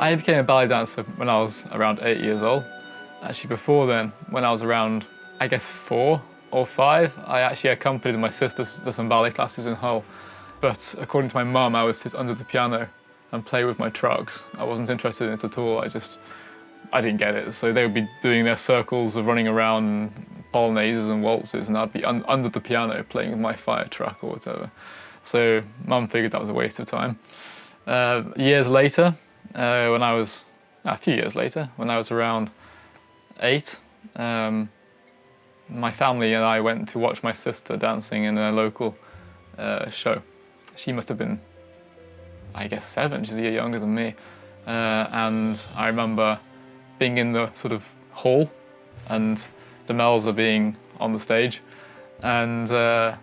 I became a ballet dancer when I was around 8 years old. Actually, before then, when I was around, I guess 4 or 5, I actually accompanied my sister to some ballet classes in Hull. But according to my mum, I would sit under the piano and play with my trucks. I wasn't interested in it at all. I didn't get it. So they would be doing their circles of running around polonaises and waltzes, and I'd be under the piano playing with my fire truck or whatever. So mum figured that was a waste of time. Years later, a few years later, when I was around 8, my family and I went to watch my sister dancing in a local show. She must have been, I guess, 7, she's a year younger than me. And I remember being in the sort of hall and the Mells are being on the stage. And I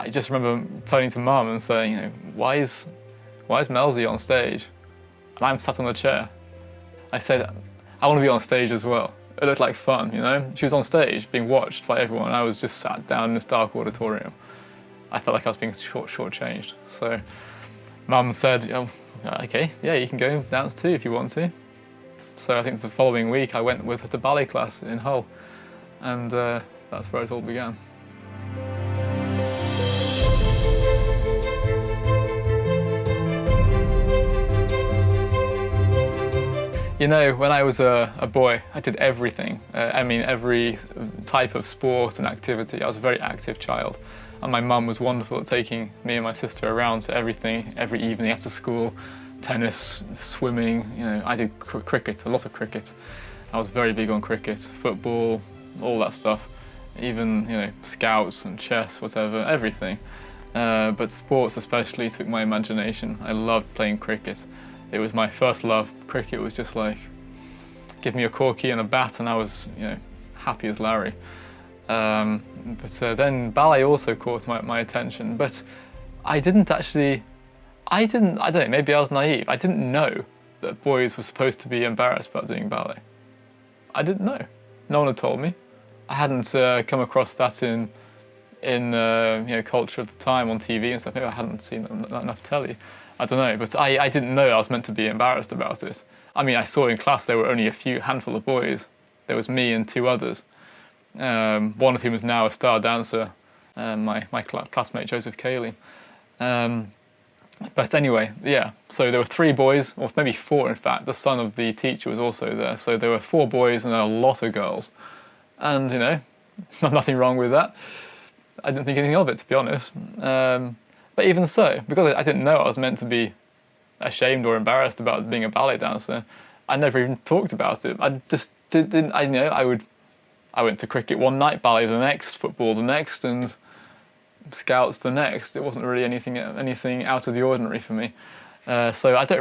just remember turning to Mum and saying, you know, why is Melzy on stage? And I'm sat on the chair. I said, I want to be on stage as well. It looked like fun, you know? She was on stage being watched by everyone, and I was just sat down in this dark auditorium. I felt like I was being shortchanged. So Mum said, oh, okay, yeah, you can go dance too if you want to. So I think the following week I went with her to ballet class in Hull, and that's where it all began. You know, when I was a boy, I did everything. I mean, every type of sport and activity. I was a very active child. And my mum was wonderful at taking me and my sister around to everything, every evening after school. Tennis, swimming, you know, I did cricket, a lot of cricket. I was very big on cricket, football, all that stuff. Even, you know, scouts and chess, whatever, everything. But sports especially took my imagination. I loved playing cricket. It was my first love. Cricket was just like, give me a corky and a bat and I was, you know, happy as Larry. But then ballet also caught my attention, but I don't know, maybe I was naive. I didn't know that boys were supposed to be embarrassed about doing ballet. I didn't know. No one had told me. I hadn't come across that in you know, culture at the time on TV and stuff. Maybe I hadn't seen enough telly. I don't know, but I didn't know I was meant to be embarrassed about it. I mean, I saw in class there were only a handful of boys. There was me and 2 others. One of whom is now a star dancer, my classmate Joseph Cayley. But anyway, yeah, so there were 3 boys, or maybe 4 in fact. The son of the teacher was also there. So there were 4 boys and a lot of girls. And, you know, nothing wrong with that. I didn't think anything of it, to be honest. But even so, because I didn't know I was meant to be ashamed or embarrassed about being a ballet dancer, I never even talked about it. I just didn't, I went to cricket one night, ballet the next, football the next, and scouts the next. It wasn't really anything out of the ordinary for me. So I don't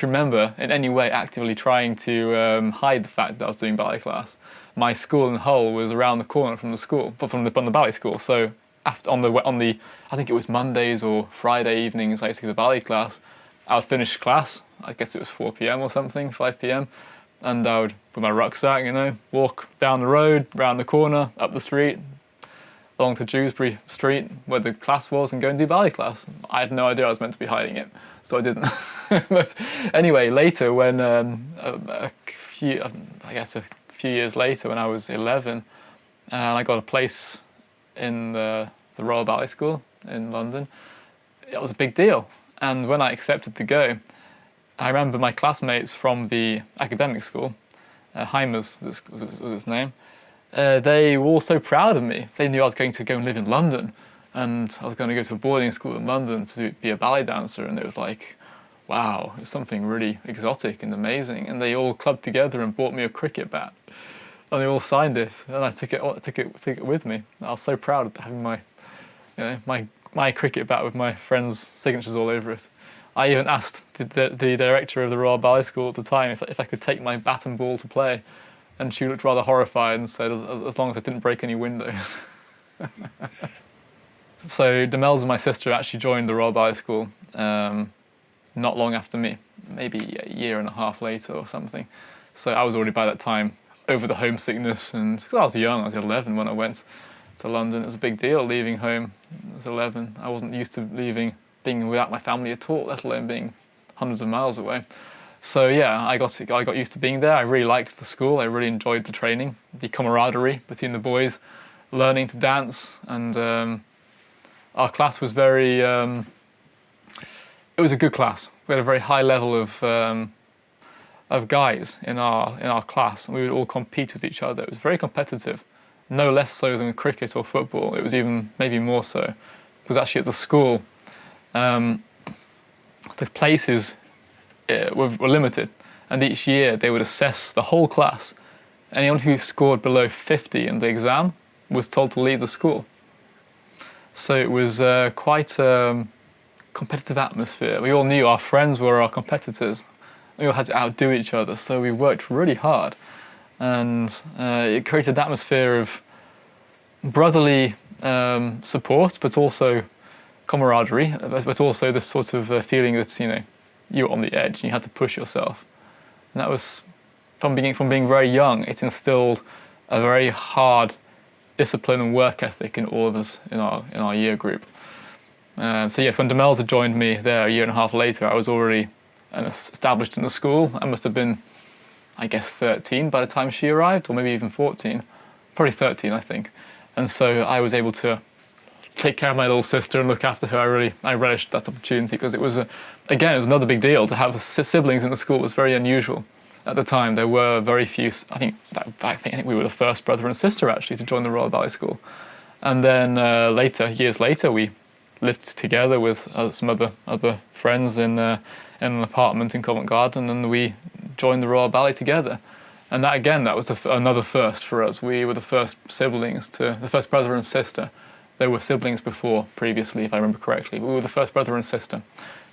remember in any way actively trying to hide the fact that I was doing ballet class. My school in Hull was around the corner from the school, from the ballet school. So on the I think it was Mondays or Friday evenings, I used to go to ballet class. I would finish class. I guess it was 4 p.m. or something, 5 p.m. And I would put my rucksack, you know, walk down the road, round the corner, up the street, along to Dewsbury Street, where the class was, and go and do ballet class. I had no idea I was meant to be hiding it, so I didn't. But anyway, later, when a few years later, when I was 11, I got a place in the Royal Ballet School in London. It was a big deal, and when I accepted to go, I remember my classmates from the academic school, Heimers was its name, they were all so proud of me. They knew I was going to go and live in London, and I was going to go to a boarding school in London to be a ballet dancer, and it was like, wow, it was something really exotic and amazing. And they all clubbed together and bought me a cricket bat, and they all signed it, and I took it with me. I was so proud of having my cricket bat with my friends' signatures all over it. I even asked the director of the Royal Ballet School at the time if I could take my bat and ball to play, and she looked rather horrified and said as long as I didn't break any windows. So Demels and my sister actually joined the Royal Ballet School not long after me, maybe a year and a half later or something. So I was already by that time over the homesickness, and because I was young, I was 11 when I went to London. It was a big deal leaving home. I was 11. I wasn't used to being without my family at all, let alone being hundreds of miles away. So yeah, I got used to being there. I really liked the school. I really enjoyed the training, the camaraderie between the boys, learning to dance, and our class was very. It was a good class. We had a very high level of guys in our class, and we would all compete with each other. It was very competitive, no less so than cricket or football. It was even maybe more so, because actually at the school, the places were limited, and each year they would assess the whole class. Anyone who scored below 50 in the exam was told to leave the school. So it was quite a competitive atmosphere. We all knew our friends were our competitors. We all had to outdo each other, so we worked really hard. And it created an atmosphere of brotherly support, but also camaraderie, but also this sort of feeling that, you know, you were on the edge and you had to push yourself. And that was, from being very young, it instilled a very hard discipline and work ethic in all of us in our year group. So yes, when Demelza joined me there a year and a half later, I was already established in the school. I must have been, I guess, 13 by the time she arrived, or maybe even 14. Probably 13, I think. And so I was able to take care of my little sister and look after her. I relished that opportunity, because it was another big deal. To have siblings in the school was very unusual. At the time, there were very few. I think we were the first brother and sister actually to join the Royal Ballet School. And then years later, we lived together with some other friends in an apartment in Covent Garden, and we joined the Royal Ballet together. And that was another first for us. We were the first the first brother and sister. There were siblings previously, if I remember correctly. We were the first brother and sister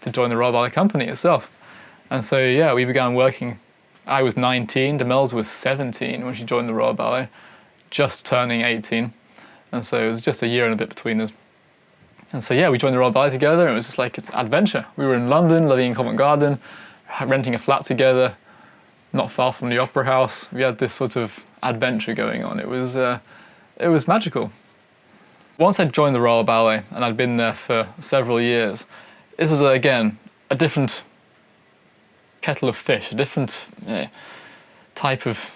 to join the Royal Ballet Company itself. And so, yeah, we began working. I was 19, Demelza was 17 when she joined the Royal Ballet, just turning 18. And so it was just a year and a bit between us. And so, yeah, we joined the Royal Ballet together, and it was just like, it's adventure. We were in London, living in Covent Garden, renting a flat together, not far from the Opera House. We had this sort of adventure going on. It was magical. Once I'd joined the Royal Ballet, and I'd been there for several years, this was, again, a different kettle of fish, a different type of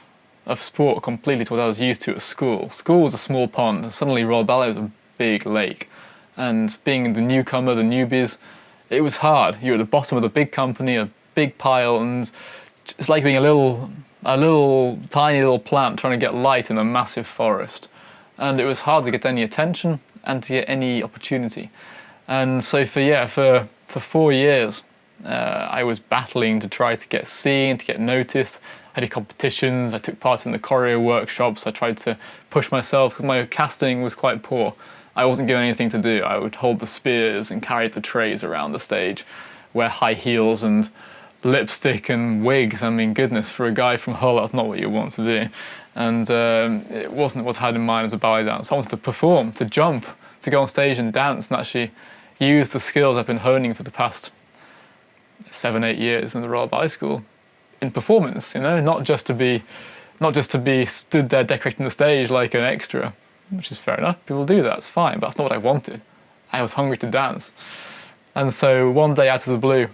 sport completely to what I was used to at school. School was a small pond, and suddenly Royal Ballet was a big lake. And being the newcomer, the newbies, it was hard. You're at the bottom of the big company, a big pile, and it's like being a tiny little plant trying to get light in a massive forest. And it was hard to get any attention and to get any opportunity. And so for 4 years, I was battling to try to get seen, to get noticed. I did competitions, I took part in the choreo workshops, I tried to push myself, because my casting was quite poor. I wasn't given anything to do. I would hold the spears and carry the trays around the stage, wear high heels and lipstick and wigs. I mean, goodness, for a guy from Hull, that's not what you want to do. And it wasn't what I had in mind as a ballet dancer. I wanted to perform, to jump, to go on stage and dance, and actually use the skills I've been honing for the past 7-8 years in the Royal Ballet School in performance. You know, not just to be stood there decorating the stage like an extra, which is fair enough. People do that, it's fine, but that's not what I wanted. I was hungry to dance. And so one day out of the blue,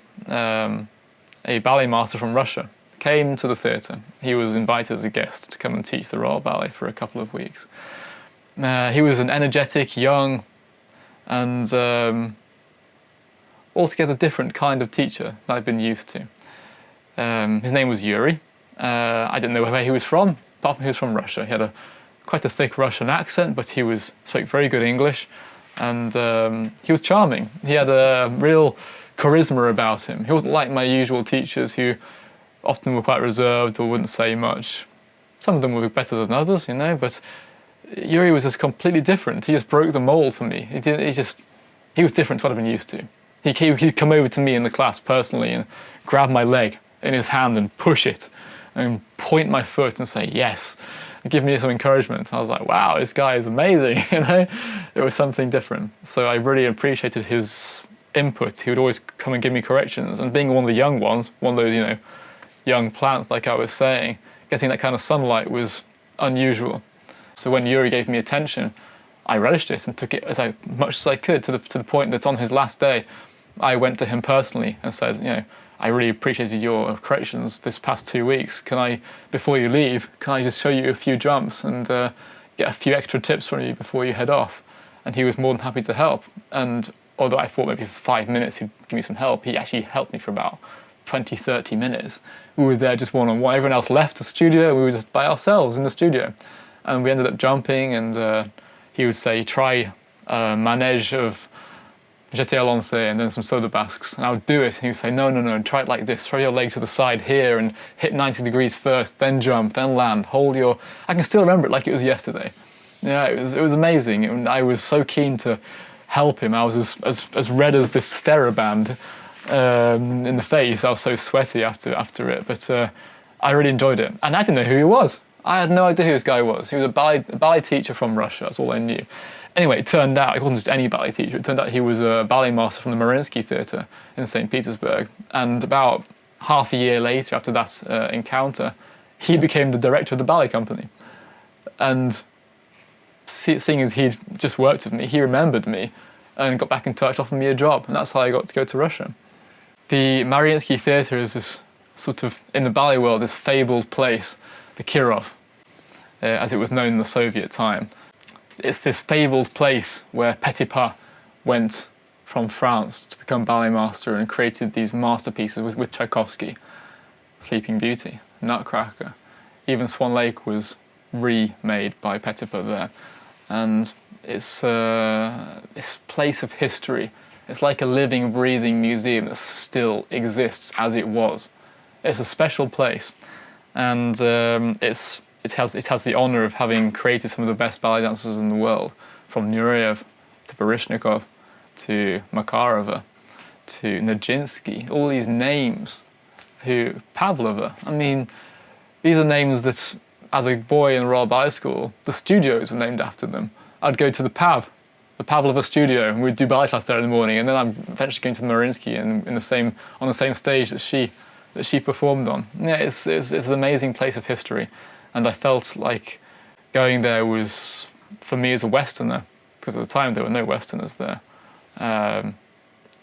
a ballet master from Russia came to the theatre. He was invited as a guest to come and teach the Royal Ballet for a couple of weeks. He was an energetic, young, and altogether different kind of teacher that I've been used to. His name was Yuri. I didn't know where he was from, apart from he was from Russia. He had quite a thick Russian accent, but he spoke very good English, and he was charming. He had a real charisma about him. He wasn't like my usual teachers who often were quite reserved or wouldn't say much. Some of them were better than others, you know, but Yuri was just completely different. He just broke the mold for me. He was different to what I've been used to. He'd come over to me in the class personally and grab my leg in his hand and push it and point my foot and say, yes, and give me some encouragement. I was like, wow, this guy is amazing, you know? It was something different. So I really appreciated his input. He would always come and give me corrections. And being one of the young ones, one of those, you know, young plants, like I was saying, getting that kind of sunlight was unusual. So when Yuri gave me attention, I relished it and took it as much as I could, to the point that on his last day, I went to him personally and said, you know, I really appreciated your corrections this past 2 weeks. Before you leave, can I just show you a few jumps and get a few extra tips from you before you head off?" And he was more than happy to help. And although I thought maybe for 5 minutes he'd give me some help, he actually helped me for about 20, 30 minutes. We were there just one-on-one. Everyone else left the studio. We were just by ourselves in the studio. And we ended up jumping, and he would say, "Try manège of jeté à lancer and then some soda basques." And I would do it, and he would say, "No, no, no, try it like this. Throw your leg to the side here and hit 90 degrees first, then jump, then land. Hold your..." I can still remember it like it was yesterday. Yeah, it was amazing. And I was so keen to help him. I was as red as this TheraBand in the face. I was so sweaty after it, but I really enjoyed it. And I didn't know who he was. I had no idea who this guy was. He was a ballet teacher from Russia. That's all I knew. Anyway, it turned out he wasn't just any ballet teacher. It turned out he was a ballet master from the Mariinsky Theatre in St. Petersburg. And about half a year later, after that encounter, he became the director of the ballet company. And seeing as he'd just worked with me, he remembered me and got back in touch, offered me a job. And that's how I got to go to Russia. The Mariinsky Theatre is this sort of, in the ballet world, this fabled place, the Kirov, as it was known in the Soviet time. It's this fabled place where Petipa went from France to become ballet master and created these masterpieces with Tchaikovsky. Sleeping Beauty, Nutcracker. Even Swan Lake was remade by Petipa there. And it's this place of history. It's like a living, breathing museum that still exists as it was. It's a special place, and it has the honor of having created some of the best ballet dancers in the world, from Nureyev to Baryshnikov to Makarova to Nijinsky. All these names, Pavlova. I mean, these are names that, as a boy in Royal Ballet School, the studios were named after them. I'd go to the Pavlova studio, and we'd do ballet class there in the morning, and then I'm eventually going to the Mariinsky and on the same stage that she performed on. Yeah, it's an amazing place of history, and I felt like going there was, for me as a Westerner, because at the time there were no Westerners there.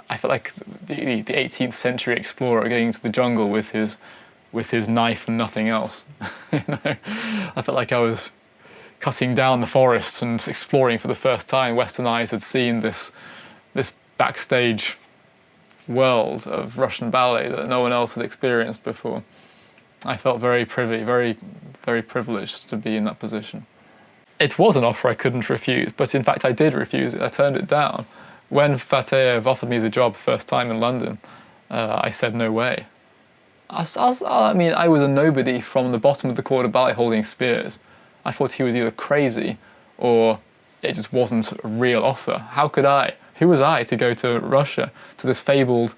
I felt like the 18th century explorer going into the jungle with his knife and nothing else. You know, I felt like I was cutting down the forests and exploring for the first time. Western eyes had seen this backstage world of Russian ballet that no one else had experienced before. I felt very privy, very, very privileged to be in that position. It was an offer I couldn't refuse, but in fact I did refuse it. I turned it down. When Fateyev offered me the job first time in London, I said no way. I mean, I was a nobody from the bottom of the quarter ballet holding spears. I thought he was either crazy or it just wasn't a real offer. How could I? Who was I to go to Russia, to this fabled,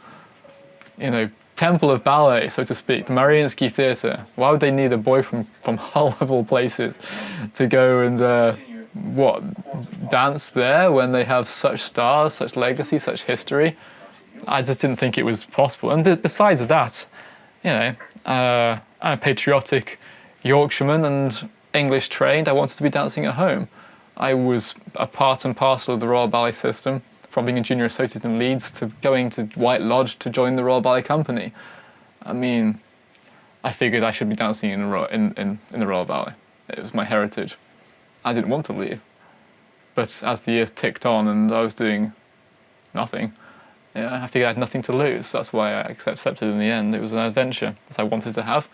temple of ballet, so to speak, the Mariinsky Theatre? Why would they need a boy from Hull of all places to go and dance there when they have such stars, such legacy, such history? I just didn't think it was possible. And besides that, I'm a patriotic Yorkshireman and English trained. I wanted to be dancing at home. I was a part and parcel of the Royal Ballet system, from being a junior associate in Leeds to going to White Lodge to join the Royal Ballet Company. I mean, I figured I should be dancing in the Royal Ballet. It was my heritage. I didn't want to leave. But as the years ticked on and I was doing nothing, I figured I had nothing to lose. That's why I accepted in the end. It was an adventure that I wanted to have,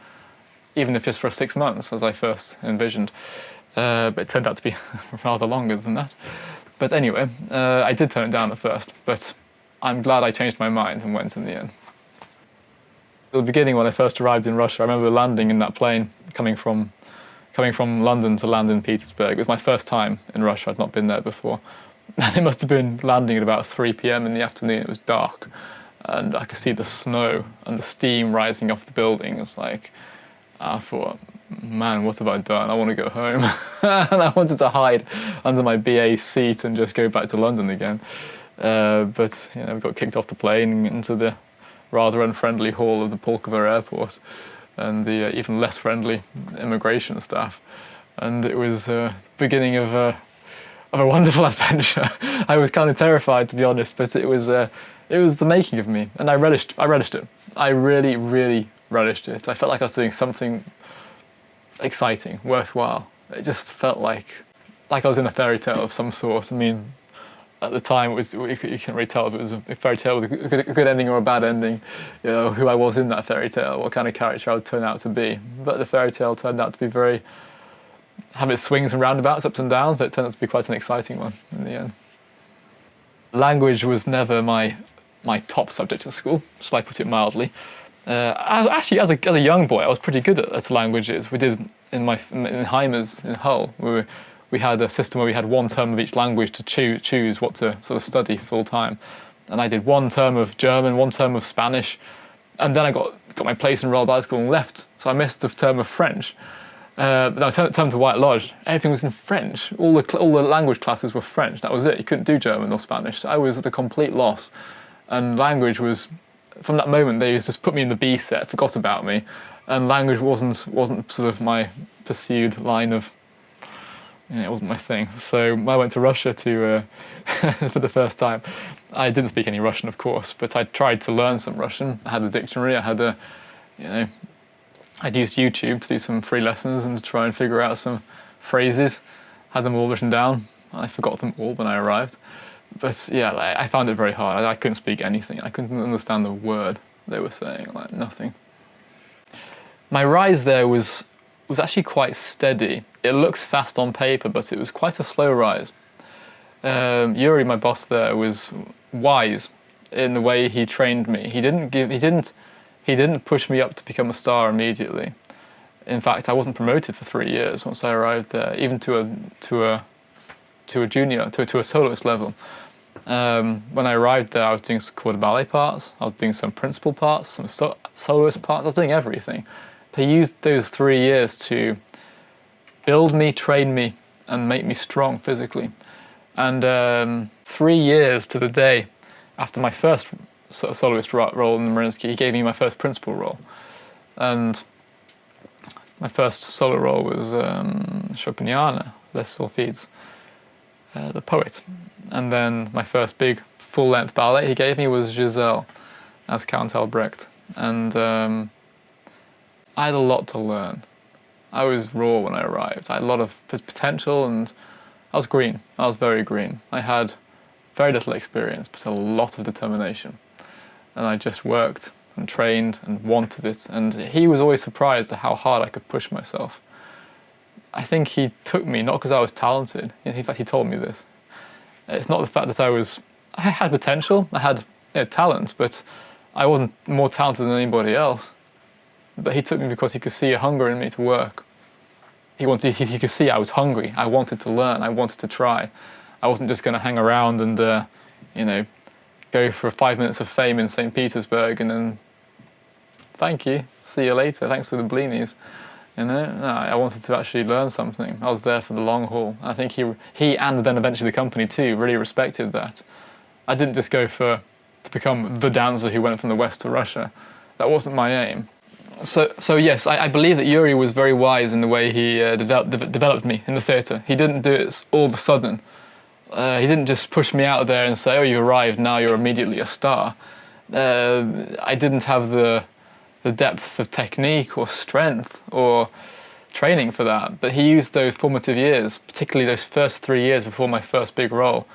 even if just for 6 months, as I first envisioned. But it turned out to be rather longer than that. But anyway, I did turn it down at first, but I'm glad I changed my mind and went in the end. At the beginning, when I first arrived in Russia, I remember landing in that plane, coming from London to land in Petersburg. It was my first time in Russia. I'd not been there before. And it must have been landing at about 3 p.m. in the afternoon. It was dark, and I could see the snow and the steam rising off the building. It's like, I thought, man, what have I done? I want to go home. And I wanted to hide under my BA seat and just go back to London again. But we got kicked off the plane into the rather unfriendly hall of the Pulkovo airport and the even less friendly immigration staff. And it was the beginning of a wonderful adventure. I was kind of terrified, to be honest, but it was the making of me, and I relished it. I really, really relished it. I felt like I was doing something exciting, worthwhile. It just felt like I was in a fairy tale of some sort. I mean, at the time, it was, you couldn't really tell if it was a fairy tale with a good ending or a bad ending, you know, who I was in that fairy tale, what kind of character I would turn out to be. But the fairy tale turned out to be have its swings and roundabouts, ups and downs, but it turned out to be quite an exciting one in the end. Language was never my top subject at school, shall I put it mildly. Actually, as a young boy, I was pretty good at languages. We did in Heimers in Hull. We had a system where we had one term of each language to choose what to sort of study full time, and I did one term of German, one term of Spanish, and then I got my place in Royal Ballet School and left. So I missed the term of French. But I turned to White Lodge. Everything was in French. All the language classes were French. That was it. You couldn't do German or Spanish. I was at a complete loss, and language was. From that moment, they just put me in the B set, forgot about me, and language wasn't sort of my pursued line of. It wasn't my thing. So I went to Russia for the first time. I didn't speak any Russian, of course, but I tried to learn some Russian. I had a dictionary. I'd used YouTube to do some free lessons and to try and figure out some phrases. Had them all written down. I forgot them all when I arrived. But yeah, I found it very hard. I couldn't speak anything. I couldn't understand the word they were saying, like nothing. My rise there was actually quite steady. It looks fast on paper, but it was quite a slow rise. Yuri, my boss there, was wise in the way he trained me. He didn't push me up to become a star immediately. In fact, I wasn't promoted for 3 years once I arrived there, even to a junior, to a soloist level. When I arrived there, I was doing some quarter ballet parts, I was doing some principal parts, some soloist parts, I was doing everything. They used those 3 years to build me, train me, and make me strong physically. And 3 years to the day after my first soloist role in the Mariinsky, he gave me my first principal role. And my first solo role was Chopiniana, Les Sulfides, the poet. And then my first big full-length ballet he gave me was Giselle as Count Albrecht. And I had a lot to learn. I was raw when I arrived. I had a lot of potential, and I was green. I was very green. I had very little experience, but a lot of determination. And I just worked and trained and wanted it. And he was always surprised at how hard I could push myself. I think he took me, not because I was talented. In fact, he told me this. It's not the fact that I had potential, I had talent, but I wasn't more talented than anybody else. But he took me because he could see a hunger in me to work. He could see I was hungry. I wanted to learn. I wanted to try. I wasn't just going to hang around and, go for 5 minutes of fame in St. Petersburg and then, thank you, see you later, thanks for the blinis. No, I wanted to actually learn something. I was there for the long haul. I think he and then eventually the company too really respected that. I didn't just go to become the dancer who went from the West to Russia. That wasn't my aim. So yes, I believe that Yuri was very wise in the way he developed me in the theatre. He didn't do it all of a sudden. He didn't just push me out there and say, oh, you arrived, now you're immediately a star. I didn't have the depth of technique or strength or training for that, but he used those formative years, particularly those first 3 years before my first big role,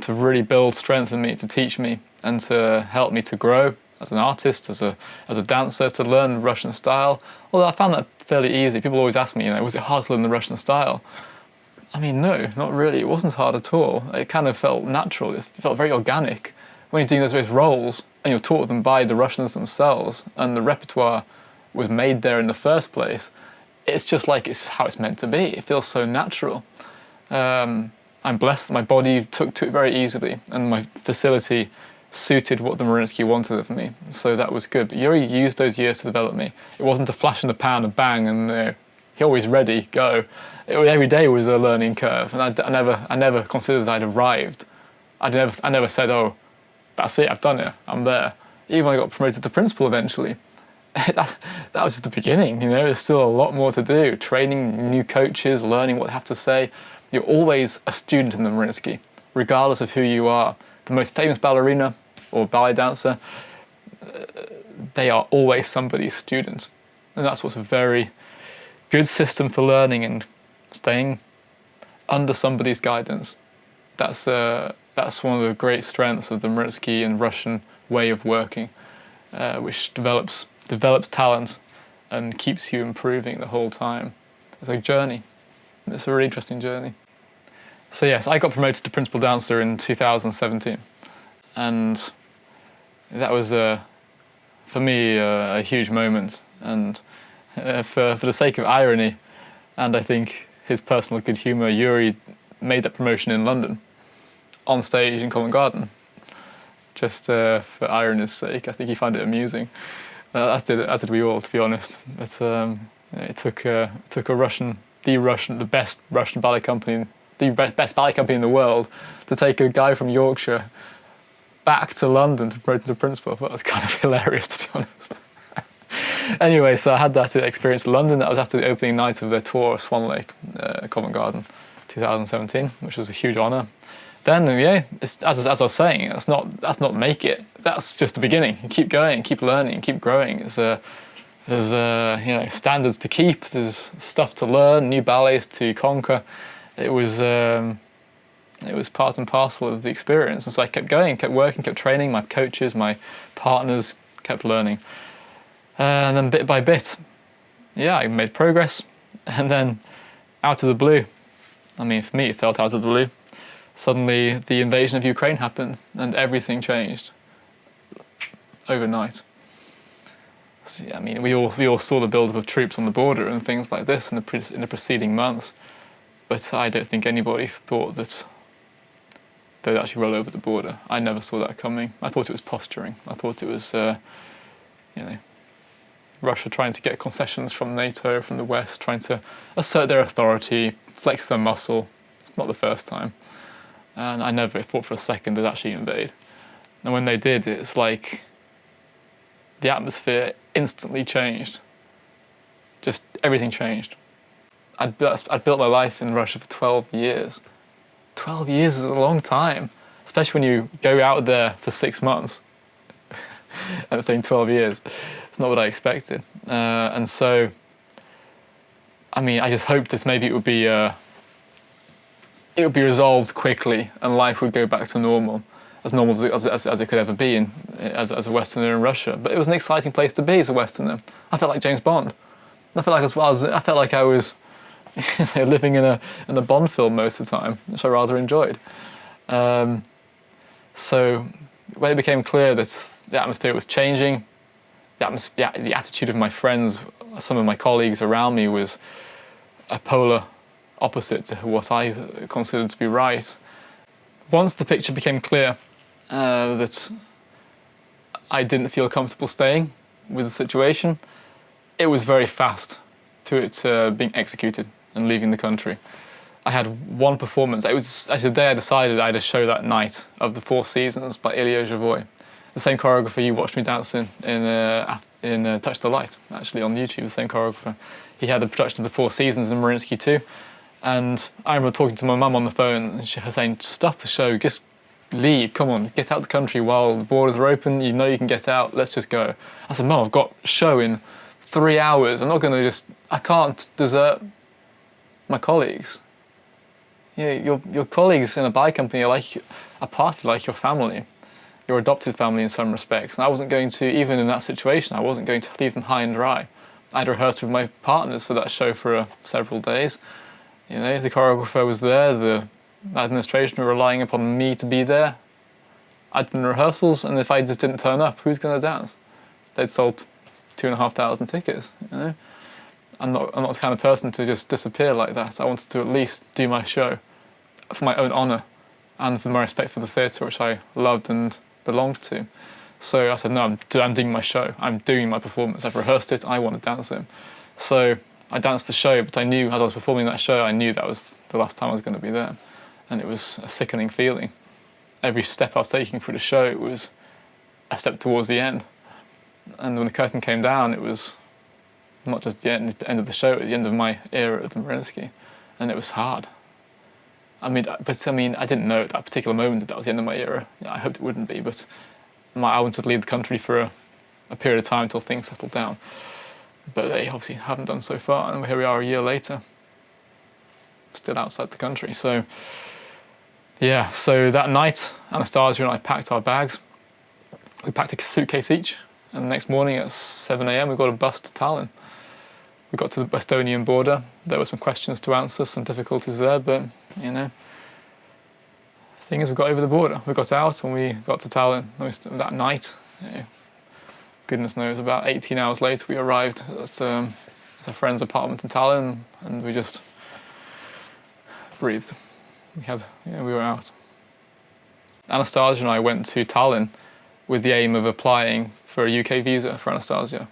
to really build strength in me, to teach me and to help me to grow as an artist, as a dancer, to learn Russian style. Although I found that fairly easy. People always ask me, was it hard to learn the Russian style? I mean, no, not really. It wasn't hard at all. It kind of felt natural. It felt very organic. When you're doing those various roles and you're taught them by the Russians themselves and the repertoire was made there in the first place, it's just like it's how it's meant to be. It feels so natural. I'm blessed that my body took to it very easily and my facility suited what the Mariinsky wanted of me. So that was good. But Yuri used those years to develop me. It wasn't a flash in the pan, a bang, and he always ready, go. Every day was a learning curve, and I never considered that I'd arrived. I never said, oh, that's it, I've done it, I'm there. Even when I got promoted to principal eventually, that was just the beginning, there's still a lot more to do. Training new coaches, learning what they have to say. You're always a student in the Mariinsky, regardless of who you are. The most famous ballerina or ballet dancer, they are always somebody's student. And that's what's a very good system for learning and staying under somebody's guidance. That's one of the great strengths of the Mariinsky and Russian way of working, which develops talent and keeps you improving the whole time. It's a journey. It's a really interesting journey. So yes, I got promoted to principal dancer in 2017, and that was for me a huge moment. And for the sake of irony, and I think his personal good humour, Yuri made that promotion in London, on stage in Covent Garden, just for irony's sake. I think he found it amusing, as did we all, to be honest. But it took the best Russian ballet company, the best ballet company in the world, to take a guy from Yorkshire back to London to promote him to principal. That was kind of hilarious, to be honest. Anyway, so I had that experience in London. That was after the opening night of their tour, Swan Lake, Covent Garden, 2017, which was a huge honour. Then, yeah, as I was saying, that's not make it. That's just the beginning. You keep going, keep learning, keep growing. There's standards to keep. There's stuff to learn, new ballets to conquer. It was part and parcel of the experience. And so I kept going, kept working, kept training. My coaches, my partners, kept learning. And then bit by bit, I made progress. And then out of the blue, for me it felt out of the blue, suddenly the invasion of Ukraine happened and everything changed overnight. So, we all saw the build-up of troops on the border and things like this in the preceding months, but I don't think anybody thought that they'd actually roll over the border. I never saw that coming. I thought it was posturing. I thought it was, Russia trying to get concessions from NATO, from the West, trying to assert their authority, flex their muscle. It's not the first time. And I never thought for a second they'd actually invade. And when they did, it's like the atmosphere instantly changed. Just everything changed. I'd built my life in Russia for 12 years. 12 years is a long time, especially when you go out there for 6 months. And it's saying 12 years. It's not what I expected. And so, I just hoped that maybe it would be resolved quickly and life would go back to normal as it could ever be as a Westerner in Russia. But it was an exciting place to be as a Westerner. I felt like James Bond. I felt like I was living in a Bond film most of the time, which I rather enjoyed. So when it became clear that the atmosphere was changing, the attitude of my friends, some of my colleagues around me, was a polar opposite to what I considered to be right. Once the picture became clear that I didn't feel comfortable staying with the situation, it was very fast to it being executed and leaving the country. I had one performance. It was actually the day I decided I had a show that night of The Four Seasons by Ilya Zhivoy, the same choreographer you watched me dancing in Touch the Light, actually on YouTube, the same choreographer. He had the production of The Four Seasons in Mariinsky too. And I remember talking to my mum on the phone and she was saying, stuff the show, just leave, come on, get out the country while the borders are open, you know you can get out, let's just go. I said, Mum, I've got a show in 3 hours, I can't desert my colleagues. Your colleagues in a ballet company are partly like your family, your adopted family in some respects. And I wasn't going to, even in that situation, I wasn't going to leave them high and dry. I'd rehearsed with my partners for that show for several days. The choreographer was there, the administration were relying upon me to be there. I'd done rehearsals, and if I just didn't turn up, who's going to dance? They'd sold 2,500 tickets. I'm not the kind of person to just disappear like that. I wanted to at least do my show for my own honour and for my respect for the theatre, which I loved and belonged to. So I said, no, I'm doing my show. I'm doing my performance. I've rehearsed it. I want to dance it. So I danced the show, but I knew as I was performing that show, I knew that was the last time I was going to be there. And it was a sickening feeling. Every step I was taking through the show, it was a step towards the end. And when the curtain came down, it was not just the end of the show, it was the end of my era at the Mariinsky. And it was hard. I didn't know at that particular moment that was the end of my era. I hoped it wouldn't be, but I wanted to leave the country for a period of time until things settle down. But they obviously haven't done so far, and here we are a year later, still outside the country. So yeah, so that night, Anastasia and I packed our bags. We packed a suitcase each, and the next morning at 7 a.m. we got a bus to Tallinn. We got to the Estonian border. There were some questions to answer, some difficulties there, but you know, the thing is, we got over the border. We got out and we got to Tallinn that night. You know, goodness knows, about 18 hours later we arrived at a friend's apartment in Tallinn, and we just breathed. We were out. Anastasia and I went to Tallinn with the aim of applying for a UK visa for Anastasia,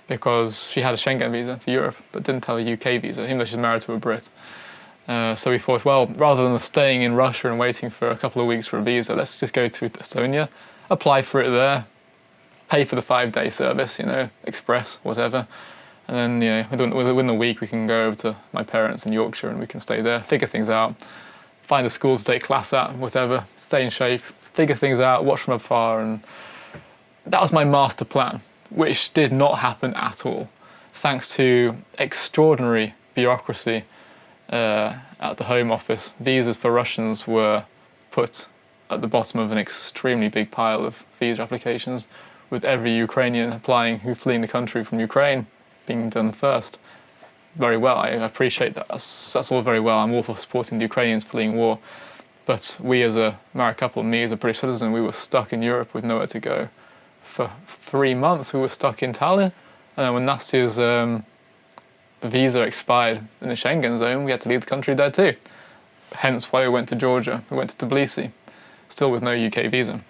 because she had a Schengen visa for Europe but didn't have a UK visa, even though she's married to a Brit. So we thought, well, rather than staying in Russia and waiting for a couple of weeks for a visa, let's just go to Estonia, apply for it there, pay for the 5-day service, you know, express, whatever. And then, you know, within a week we can go over to my parents in Yorkshire and we can stay there, figure things out, find a school to take class at, whatever, stay in shape, figure things out, watch from afar. And that was my master plan, which did not happen at all, thanks to extraordinary bureaucracy at the Home Office. Visas for Russians were put at the bottom of an extremely big pile of visa applications, with every Ukrainian applying who's fleeing the country from Ukraine being done first. Very well, I appreciate that. That's all very well. I'm all for supporting the Ukrainians fleeing war. But we as a married couple, me as a British citizen, we were stuck in Europe with nowhere to go. For 3 months we were stuck in Tallinn, and then when Nastia's visa expired in the Schengen zone, we had to leave the country there too. Hence why we went to Georgia, we went to Tbilisi, still with no UK visa.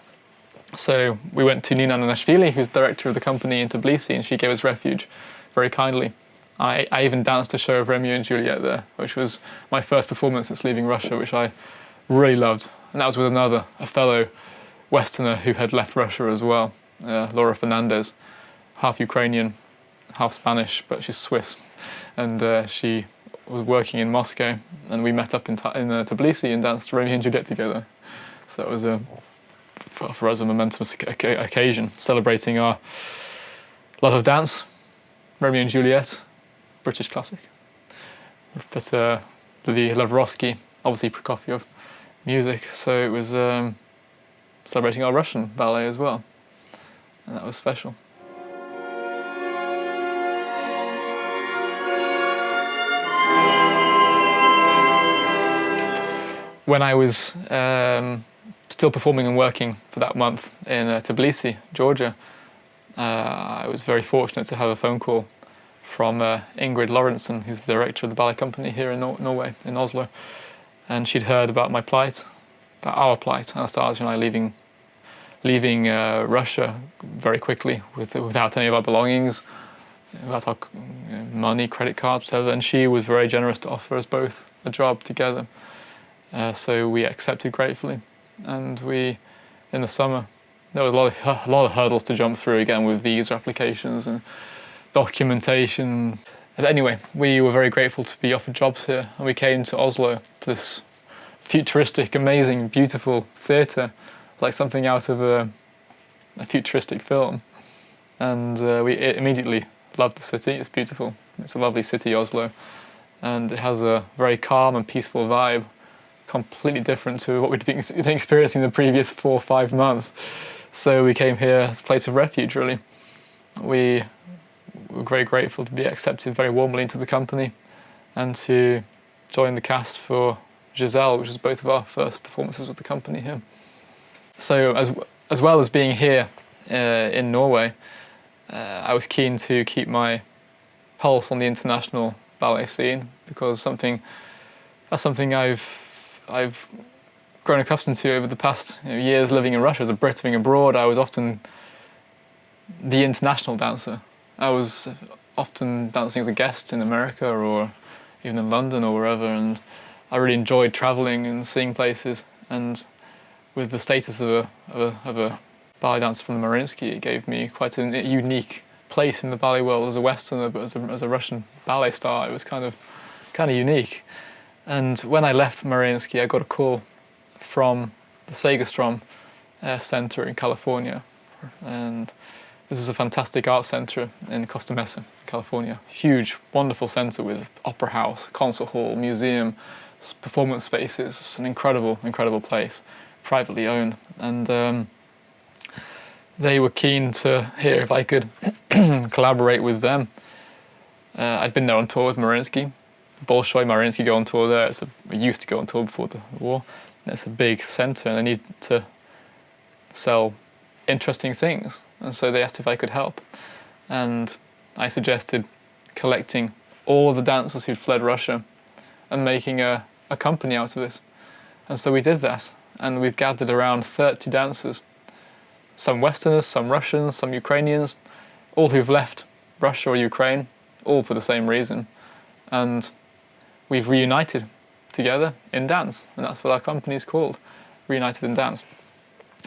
So we went to Nina Nanashvili, who's director of the company in Tbilisi, and she gave us refuge very kindly. I even danced a show of Romeo and Juliet there, which was my first performance since leaving Russia, which I really loved. And that was with a fellow Westerner who had left Russia as well, Laura Fernandez, half Ukrainian, half Spanish, but she's Swiss. And she was working in Moscow, and we met up in Tbilisi and danced Romeo and Juliet together. So it was for us a momentous occasion, celebrating our love of dance, Romeo and Juliet, British classic. But the Lavrovsky, obviously Prokofiev music, so it was celebrating our Russian ballet as well, and that was special. When I was still performing and working for that month in Tbilisi, Georgia, I was very fortunate to have a phone call from Ingrid Lorentzen, who's the director of the ballet company here in Norway, in Oslo. And she'd heard about my plight, about our plight, Anastasia and I leaving Russia very quickly without any of our belongings, without our money, credit cards, whatever. And she was very generous to offer us both a job together. So we accepted gratefully, and in the summer, there were a lot of hurdles to jump through again with visa applications and documentation. But anyway, we were very grateful to be offered jobs here, and we came to Oslo, to this futuristic, amazing, beautiful theatre, like something out of a futuristic film. And we immediately loved the city. It's beautiful. It's a lovely city, Oslo, and it has a very calm and peaceful vibe, completely different to what we'd been experiencing the previous 4 or 5 months. So we came here as a place of refuge, really. We were very grateful to be accepted very warmly into the company and to join the cast for Giselle, which was both of our first performances with the company here. So as well as being here in Norway, I was keen to keep my pulse on the international ballet scene, because that's something I've grown accustomed to over the past years living in Russia. As a Brit living abroad, I was often the international dancer. I was often dancing as a guest in America or even in London or wherever, and I really enjoyed travelling and seeing places. And with the status of a ballet dancer from the Mariinsky, it gave me quite a unique place in the ballet world as a Westerner, but as a Russian ballet star, it was kind of unique. And when I left Mariinsky, I got a call from the Segerstrom Center in California, and This is a fantastic art centre in Costa Mesa, California. Huge, wonderful centre with opera house, concert hall, museum, performance spaces. It's an incredible, incredible place, privately owned. And they were keen to hear if I could collaborate with them. I'd been there on tour with Mariinsky. Bolshoi, Mariinsky go on tour there. We used to go on tour before the war. It's a big centre and they need to sell interesting things. And so they asked if I could help. And I suggested collecting all the dancers who'd fled Russia and making a company out of it. And so we did that. And we've gathered around 30 dancers. Some Westerners, some Russians, some Ukrainians, all who've left Russia or Ukraine, all for the same reason. And we've reunited together in dance. And that's what our company is called, Reunited in Dance.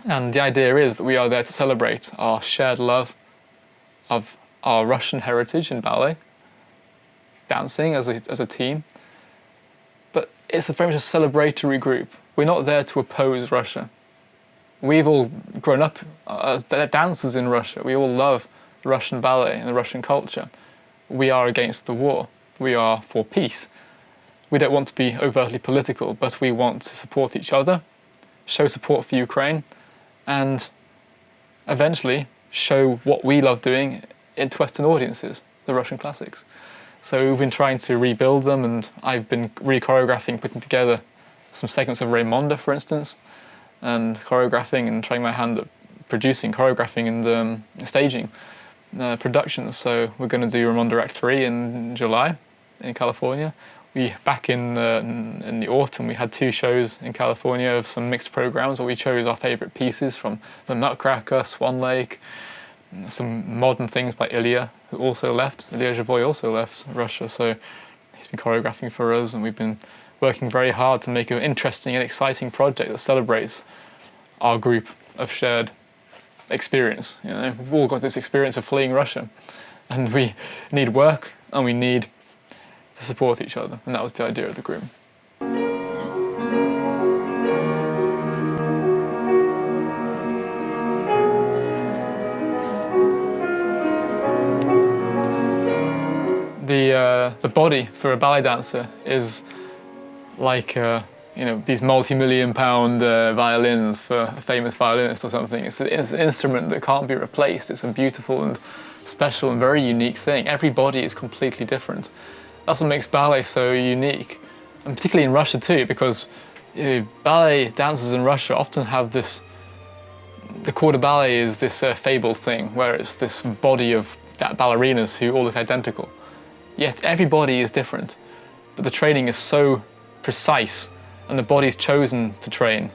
And the idea is that we are there to celebrate our shared love of our Russian heritage in ballet, dancing as a team. But it's very much a celebratory group. We're not there to oppose Russia. We've all grown up as dancers in Russia. We all love Russian ballet and the Russian culture. We are against the war. We are for peace. We don't want to be overtly political, but we want to support each other, show support for Ukraine, and eventually show what we love doing to Western audiences, the Russian classics. So we've been trying to rebuild them, and I've been re-choreographing, putting together some segments of Raymonda, for instance, and choreographing and trying my hand at producing, choreographing and staging productions. So we're going to do Raymonda Act 3 in July in California. Back in the autumn, we had 2 shows in California of some mixed programs where we chose our favorite pieces from The Nutcracker, Swan Lake, some modern things by Ilya, who also left. Ilya Zhivoy also left Russia, so he's been choreographing for us, and we've been working very hard to make an interesting and exciting project that celebrates our group of shared experience. You know, we've all got this experience of fleeing Russia, and we need work and we need to support each other, and that was the idea of the group. The body for a ballet dancer is like these multi-million-pound violins for a famous violinist or something. It's an instrument that can't be replaced. It's a beautiful and special and very unique thing. Every body is completely different. That's what makes ballet so unique, and particularly in Russia too, because ballet dancers in Russia often have this, the corps de ballet is this fabled thing, where it's this body of ballerinas who all look identical. Yet every body is different, but the training is so precise, and the body's chosen to train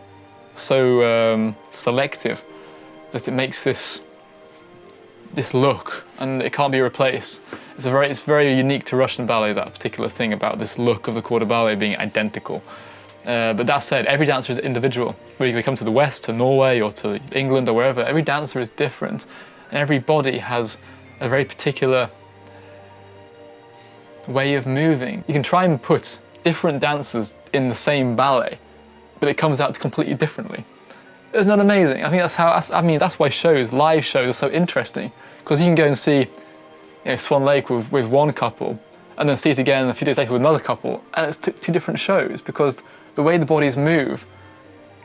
so selective that it makes this look, and it can't be replaced. It's very unique to Russian ballet, that particular thing about this look of the corps de ballet being identical. But that said, every dancer is individual. Whether you come to the West, to Norway, or to England, or wherever, every dancer is different, and every body has a very particular way of moving. You can try and put different dancers in the same ballet, but it comes out completely differently. Isn't that amazing? I think that's why live shows are so interesting, because you can go and see Swan Lake with one couple, and then see it again a few days later with another couple, and it's two different shows, because the way the bodies move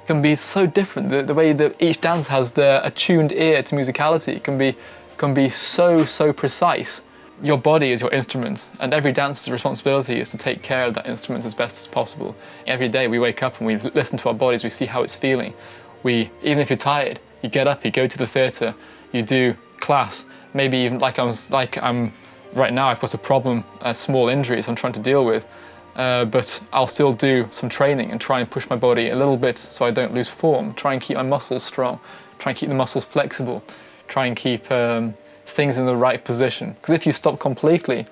can be so different. The way that each dancer has their attuned ear to musicality can be so precise. Your body is your instrument, and every dancer's responsibility is to take care of that instrument as best as possible. Every day we wake up and we listen to our bodies, we see how it's feeling. Even if you're tired, you get up, you go to the theatre, you do class, maybe even like I'm right now, I've got a problem, a small injury I'm trying to deal with, but I'll still do some training and try and push my body a little bit so I don't lose form, try and keep my muscles strong, try and keep the muscles flexible, try and keep things in the right position. Because if you stop completely,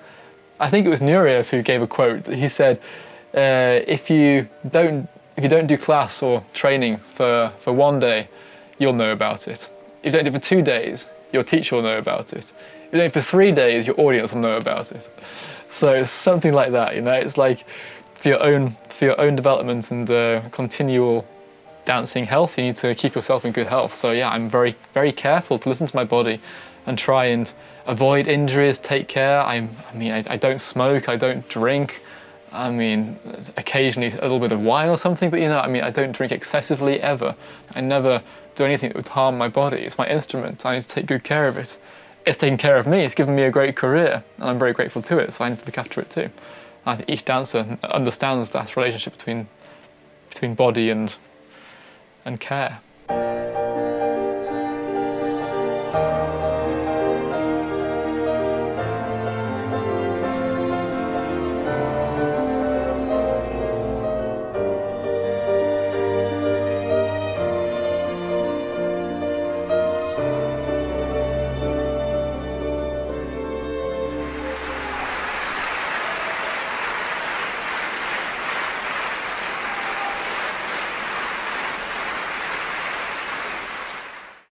I think it was Nureyev who gave a quote. He said, if you don't do class or training for one day, you'll know about it. If you don't do it for 2 days, your teacher will know about it. If you don't do it for 3 days, your audience will know about it. So it's something like that, It's like for your own development and continual dancing health, you need to keep yourself in good health. So yeah, I'm very, very careful to listen to my body, and try and avoid injuries, take care. I don't smoke, I don't drink. I mean, occasionally a little bit of wine or something, but I don't drink excessively ever. I never do anything that would harm my body. It's my instrument, I need to take good care of it. It's taken care of me, it's given me a great career, and I'm very grateful to it, so I need to look after it too. I think each dancer understands that relationship between body and care.